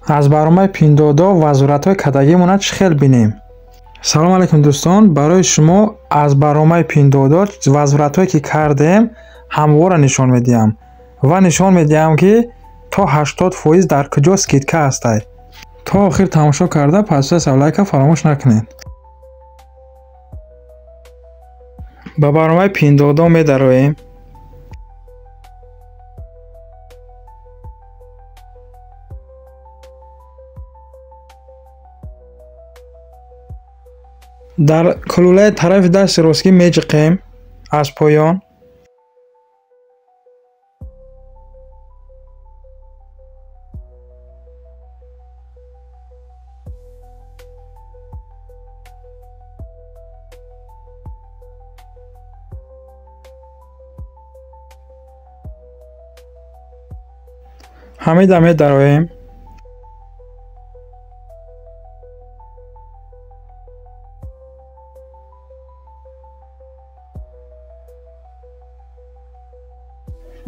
аз барномаи пиндодо ва зуратҳои кадагимона чӣ хел бинем? салом алайкум дӯстон, барои шумо аз барномаи пиндодо ва зуратҳое ки кардем ҳамвора нишон медиҳам ва нишон медиҳам ки то 80% дар куҷо скидка ҳастай. то охир тамошо карда подписатсия лайка фаромӯш накунед. ба барномаи пиндодо медароем. дар кулулаи тарафи дасти ростгӣ меҷиқем аз поён. ҳамида медароем.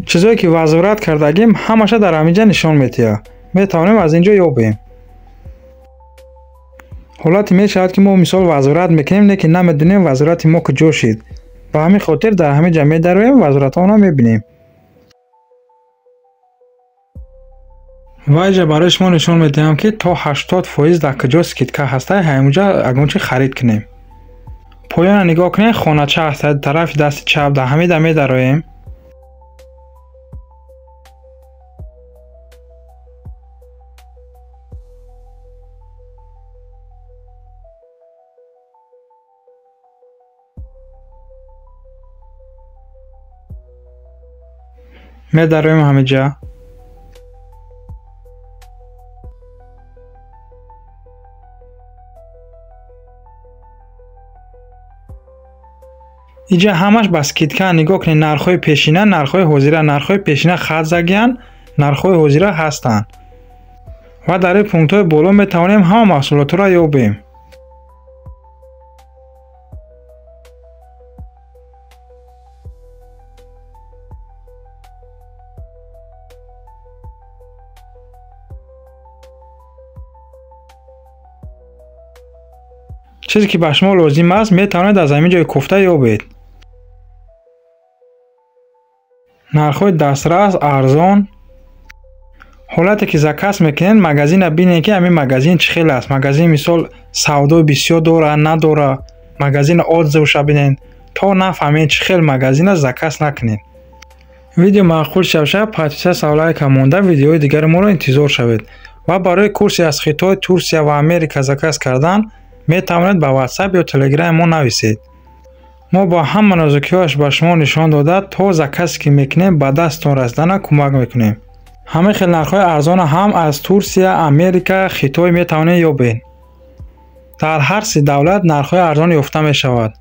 чизое ки вазурат кардагим ҳамаша дар ҳаминҷа нишон метиҳад. метавонем аз инҷо ёбем. ҳолате мешавад ки мо мисол вазурат мекунем, лекин намедонем вазурати мо куҷо шид. ба ҳамин хотир дар ҳаминҷа медароем, вазуратонро мебинем. вайҷа барои шумо нишон медиҳам ки то 80% дар куҷо скидка ҳастай, ҳаминҷа агончи харид кунем. поёна нигоҳ кунед, хонача ҳастай тарафи дасти чап, дар ҳамида медароем. медароем ҳаминҷа. инҷа ҳамаш ба скидка. нигоҳ кунед, нархҳои пешина, нархҳои ҳозира. нархҳои пешина хат загиян, нархҳои ҳозира ҳастанд. ва дар ин пунктҳои боло метавонем ҳама маҳсулотро ёбем. чизе ки ба шумо лозим аст метавонед аз ҳамин ҷои кофта ёбед. нархҳои дастрас, арзон. ҳолате ки заказ мекунед, магазина бинед ки ҳамин магазин чӣ хел аст. магазин мисол савдои бисёр дора, надора. магазина отзывша бинед. то нафаҳмед чӣ хел магазин аст, заказ накунед. видео маъқул шавша, подписатсия лайка монда, видеои дигари моро интизор шавед. ва барои курсе аз Хитой, Турсия ва Америка заказ кардан метавонед ба WhatsApp ё Telegram мо нависед. мо бо ҳама нозукиҳояш ба шумо нишон дода то заказе ки мекунем ба дасттон расидана кӯмак мекунем. ҳамаи хел нархҳои арзонро ҳам аз Турсия, Америка, Хитой метавонед ёбед. дар ҳар се давлат нархҳои арзон ёфта мешавад.